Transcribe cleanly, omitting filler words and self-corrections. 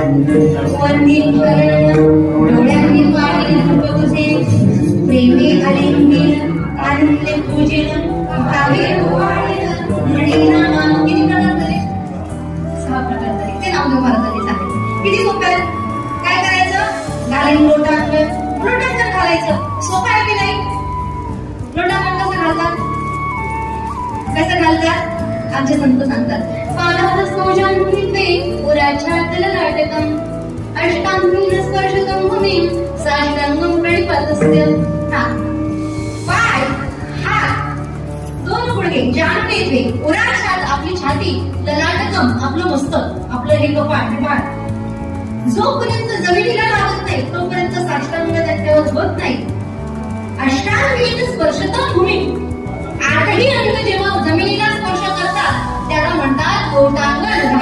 वंदीत चरण डोळ्यांनी पाणी तुझे प्रेमे आलिंगन आनंदे पूजन भावे ओवाळण म्हणेना मान. किती प्रकार झाले? 6 प्रकार झाले. ते नामदेव महाराजांनी सांगितले. किती सोपं आहे. काय करायचं? घालायचं लोटांगण. लोटांगण घालायचं. सोपं आहे की नाही? लोटांगण कसं घालतात? कसं घालतात? आमचे संत सांगतात पादास्तोजं मुनिते पुराच्छादल नाटकम् अष्टांगेन स्पर्शतं भूमिं साष्टांगं प्रणिपातस्य. पाय, हात, 2 गुडघे, जानुने वे, उराच्छाद आपली छाती, ललाटकम आपलं मस्तक, आपलं हे कपाळ. जोपर्यंत जमिनीला लागत नाही तोपर्यंत साष्टांग त्याच्यावर होत नाही. अष्टांगेन स्पर्शतं भूमिं. 8ही अंग जेव्हा जमिनीला स्पर्श करतात त्याला म्हणतात लोटांगण.